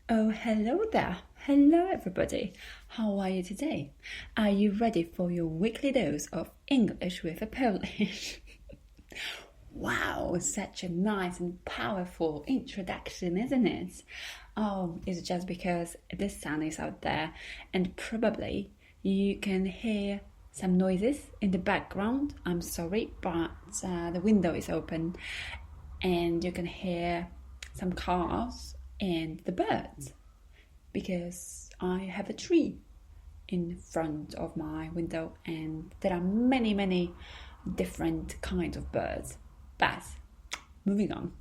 Oh, hello there. Hello, everybody. How are you today? Are you ready for your weekly dose of English with a Polish? Wow, such a nice and powerful introduction, isn't it? Oh, it's just because the sun is out there and probably you can hear some noises in the background. I'm sorry, but the window is open and you can hear some cars and the birds because I have a tree in front of my window and there are many different kinds of birds. But moving on.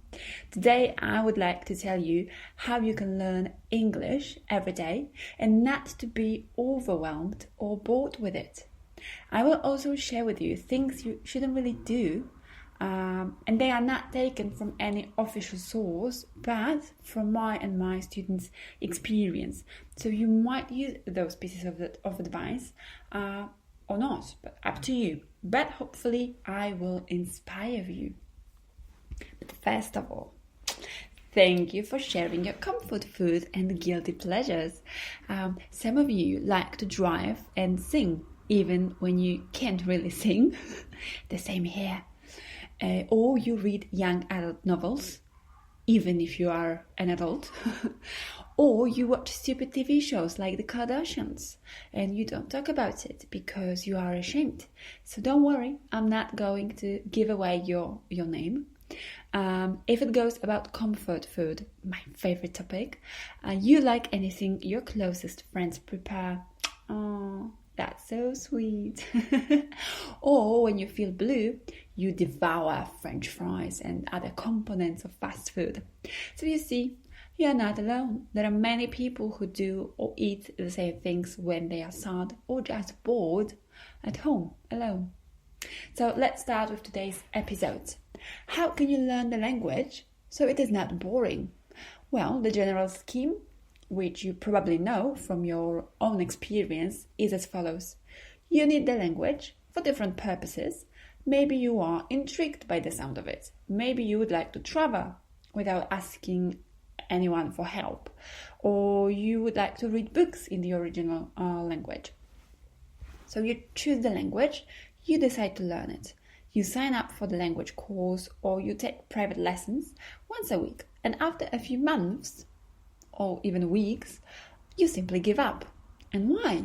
Today I would like to tell you how you can learn English every day and not to be overwhelmed or bored with it. I will also share with you things you shouldn't really do, and they are not taken from any official source, but from my students' experience. So you might use those pieces of advice or not, but up to you. But hopefully I will inspire you. But first of all, thank you for sharing your comfort food and guilty pleasures. Some of you like to drive and sing, even when you can't really sing. The same here. Or you read young adult novels, even if you are an adult. Or you watch stupid TV shows like The Kardashians and you don't talk about it because you are ashamed. So don't worry, I'm not going to give away your name. If it goes about comfort food, my favorite topic, you like anything your closest friends prepare. Oh, that's so sweet. Or when you feel blue, you devour French fries and other components of fast food. So you see, you are not alone. There are many people who do or eat the same things when they are sad or just bored at home alone. So let's start with today's episode. How can you learn the language so it is not boring? Well, the general scheme, which you probably know from your own experience, is as follows. You need the language for different purposes. Maybe you are intrigued by the sound of it. Maybe you would like to travel without asking anyone for help. Or you would like to read books in the original language. So you choose the language, you decide to learn it. You sign up for the language course or you take private lessons once a week. And after a few months, or even weeks, you simply give up. And why?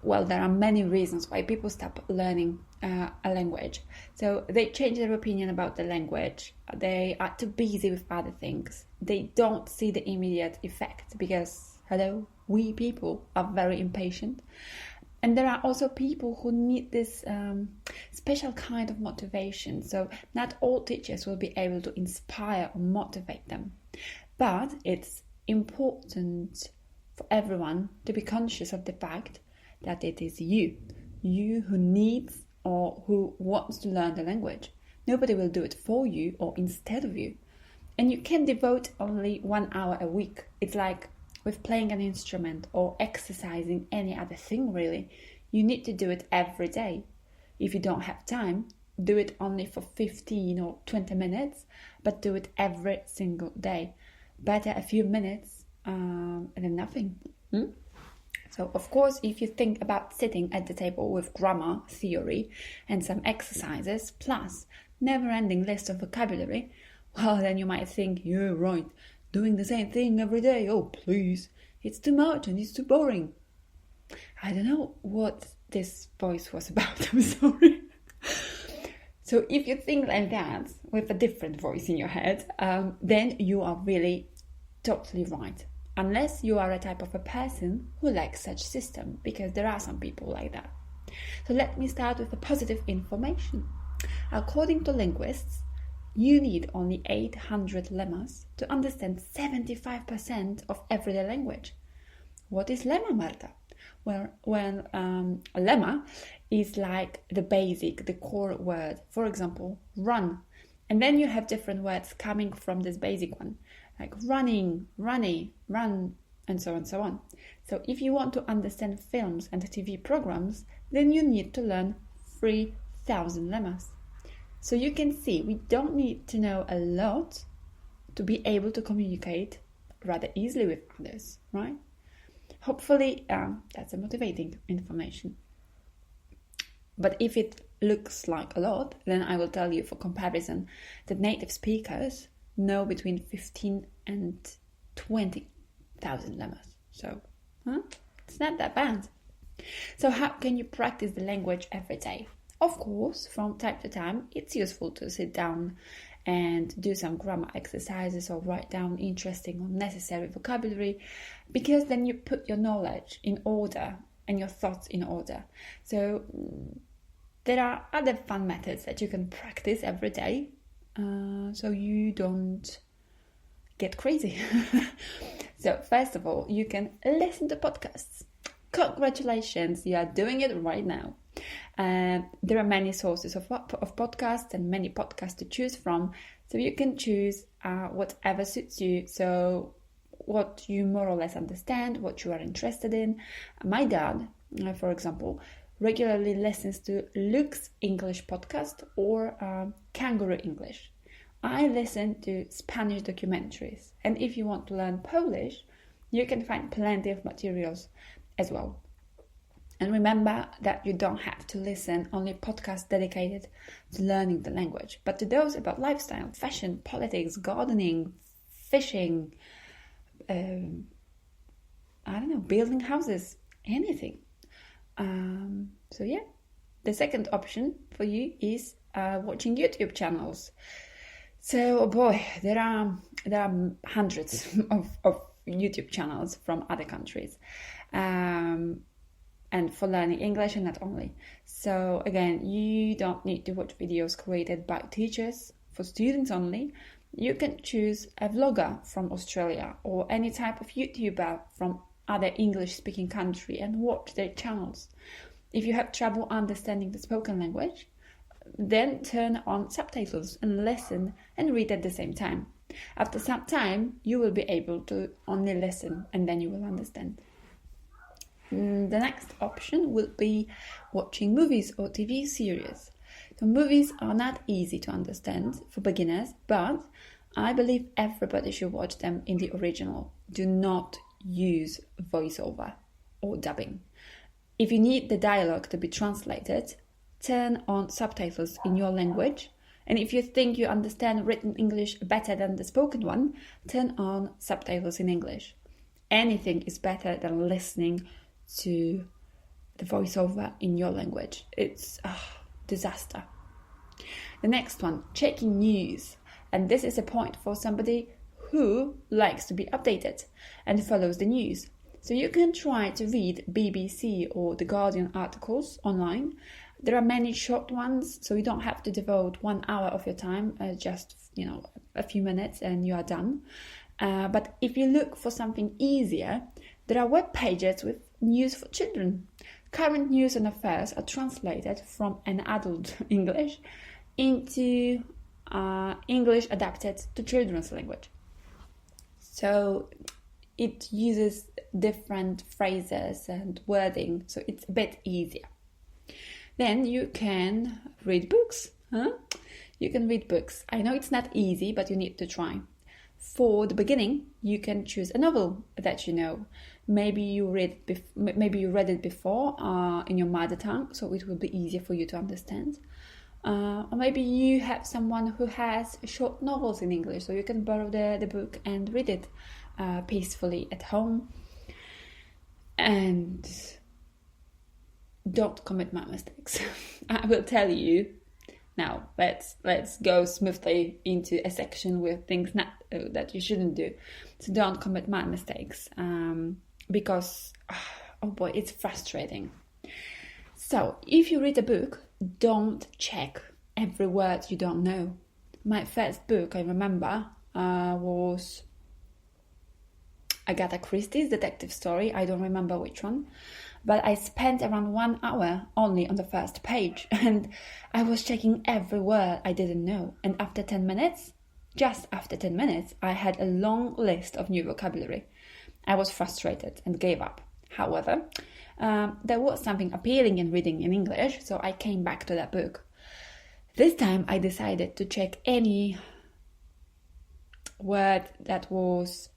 Well, there are many reasons why people stop learning a language. So they change their opinion about the language. They are too busy with other things. They don't see the immediate effect because, hello, we people are very impatient. And there are also people who need this special kind of motivation. So not all teachers will be able to inspire or motivate them. But it's important for everyone to be conscious of the fact that it is you who needs or who wants to learn the language. Nobody will do it for you or instead of you. And you can devote only 1 hour a week. It's like with playing an instrument or exercising any other thing really. You need to do it every day. If you don't have time, do it only for 15 or 20 minutes, but do it every single day. Better a few minutes than nothing. So, of course, if you think about sitting at the table with grammar, theory, and some exercises, plus never-ending list of vocabulary, well, then you might think, yeah, right, doing the same thing every day, oh, please, it's too much and it's too boring. I don't know what this voice was about, I'm sorry. So if you think like that, with a different voice in your head, then you are really totally right. Unless you are a type of a person who likes such system, because there are some people like that. So let me start with the positive information. According to linguists, you need only 800 lemmas to understand 75% of everyday language. What is lemma, Marta? Well, a lemma is like the basic, the core word. For example, run. And then you have different words coming from this basic one, like running, runny, run, and so on and so on. So if you want to understand films and TV programs, then you need to learn 3,000 lemmas. So you can see we don't need to know a lot to be able to communicate rather easily with others, right? Hopefully, that's a motivating information. But if it looks like a lot, then I will tell you for comparison that native speakers know between 15 and 20,000 lemmas. So, it's not that bad. So how can you practice the language every day? Of course, from time to time, it's useful to sit down and do some grammar exercises or write down interesting or necessary vocabulary, because then you put your knowledge in order and your thoughts in order. So there are other fun methods that you can practice every day, so you don't get crazy. So first of all, you can listen to podcasts. Congratulations, you are doing it right now. There are many sources of podcasts and many podcasts to choose from, so you can choose whatever suits you, so what you more or less understand, what you are interested in. My dad, for example, regularly listens to Luke's English podcast or Kangaroo English. I listen to Spanish documentaries, and if you want to learn Polish, you can find plenty of materials as well. And remember that you don't have to listen only podcasts dedicated to learning the language, but to those about lifestyle, fashion, politics, gardening, fishing, building houses, anything. So yeah, the second option for you is watching YouTube channels. So, oh boy, there are hundreds of YouTube channels from other countries, and for learning English and not only. So again, you don't need to watch videos created by teachers for students only. You can choose a vlogger from Australia or any type of YouTuber from other English-speaking country and watch their channels. If you have trouble understanding the spoken language, then turn on subtitles and listen and read at the same time. After some time, you will be able to only listen and then you will understand. The next option will be watching movies or TV series. So movies are not easy to understand for beginners, but I believe everybody should watch them in the original. Do not use voiceover or dubbing. If you need the dialogue to be translated, turn on subtitles in your language. And if you think you understand written English better than the spoken one, turn on subtitles in English. Anything is better than listening to the voiceover in your language. It's a disaster. The next one, checking news. And this is a point for somebody who likes to be updated and follows the news. So you can try to read BBC or The Guardian articles online. There are many short ones, so you don't have to devote 1 hour of your time, just a few minutes and you are done. But if you look for something easier, there are web pages with news for children. Current news and affairs are translated from an adult English into English adapted to children's language. So it uses different phrases and wording, so it's a bit easier. Then you can read books. You can read books. I know it's not easy, but you need to try. For the beginning, you can choose a novel that you know. Maybe you read it before in your mother tongue, so it will be easier for you to understand. Or maybe you have someone who has short novels in English, so you can borrow the book and read it peacefully at home. And don't commit my mistakes. I will tell you. Now, let's go smoothly into a section with things that you shouldn't do. So don't commit my mistakes, because, oh boy, it's frustrating. So if you read a book, don't check every word you don't know. My first book, I remember, was Agatha Christie's detective story. I don't remember which one. But I spent around 1 hour only on the first page, and I was checking every word I didn't know. And after 10 minutes, just after 10 minutes, I had a long list of new vocabulary. I was frustrated and gave up. However, there was something appealing in reading in English, so I came back to that book. This time I decided to check any word that was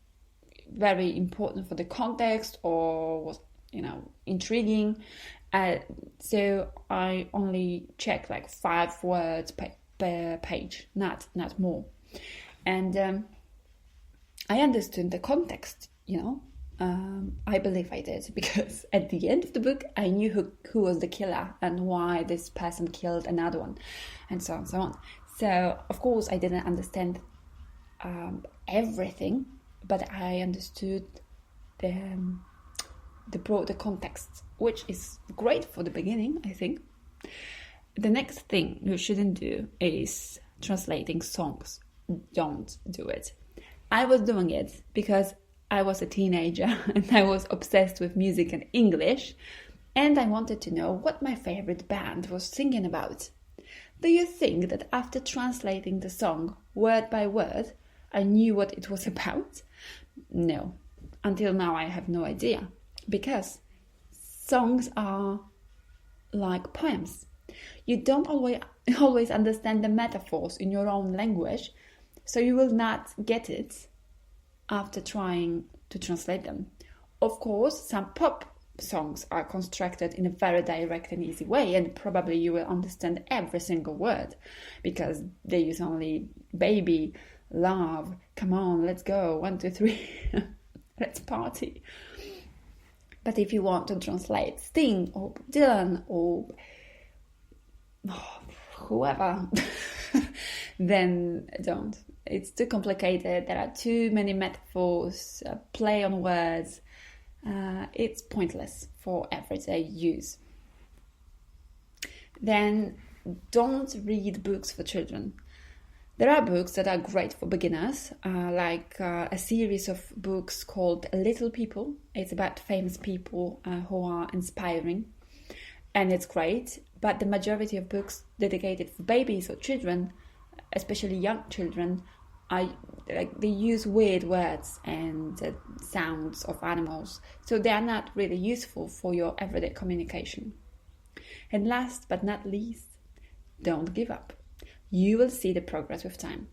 very important for the context or was, intriguing. So I only check like 5 words per page, not more. And I understood the context, I believe I did, because at the end of the book, I knew who was the killer and why this person killed another one, and so on and so on. So, of course, I didn't understand everything, but I understood the broader context, which is great for the beginning, I think. The next thing you shouldn't do is translating songs. Don't do it. I was doing it because I was a teenager and I was obsessed with music and English, and I wanted to know what my favorite band was singing about. Do you think that after translating the song word by word, I knew what it was about? No. Until now, I have no idea. Because songs are like poems. You don't always understand the metaphors in your own language, so you will not get it after trying to translate them. Of course, some pop songs are constructed in a very direct and easy way, and probably you will understand every single word because they use only baby, love, come on, let's go, 1, 2, 3, let's party. But if you want to translate Sting or Dylan or whoever, then don't. It's too complicated. There are too many metaphors, play on words. It's pointless for everyday use. Then don't read books for children. There are books that are great for beginners, like a series of books called Little People. It's about famous people who are inspiring, and it's great. But the majority of books dedicated for babies or children, especially young children, they use weird words and sounds of animals, so they are not really useful for your everyday communication. And last but not least, don't give up. You will see the progress with time.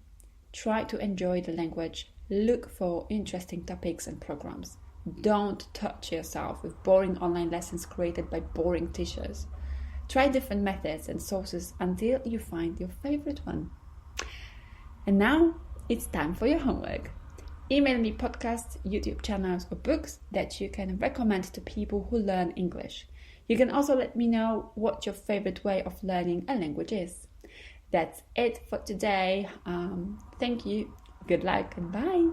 Try to enjoy the language. Look for interesting topics and programs. Don't torture yourself with boring online lessons created by boring teachers. Try different methods and sources until you find your favorite one. And now it's time for your homework. Email me podcasts, YouTube channels, or books that you can recommend to people who learn English. You can also let me know what your favorite way of learning a language is. That's it for today. Thank you, good luck, and bye.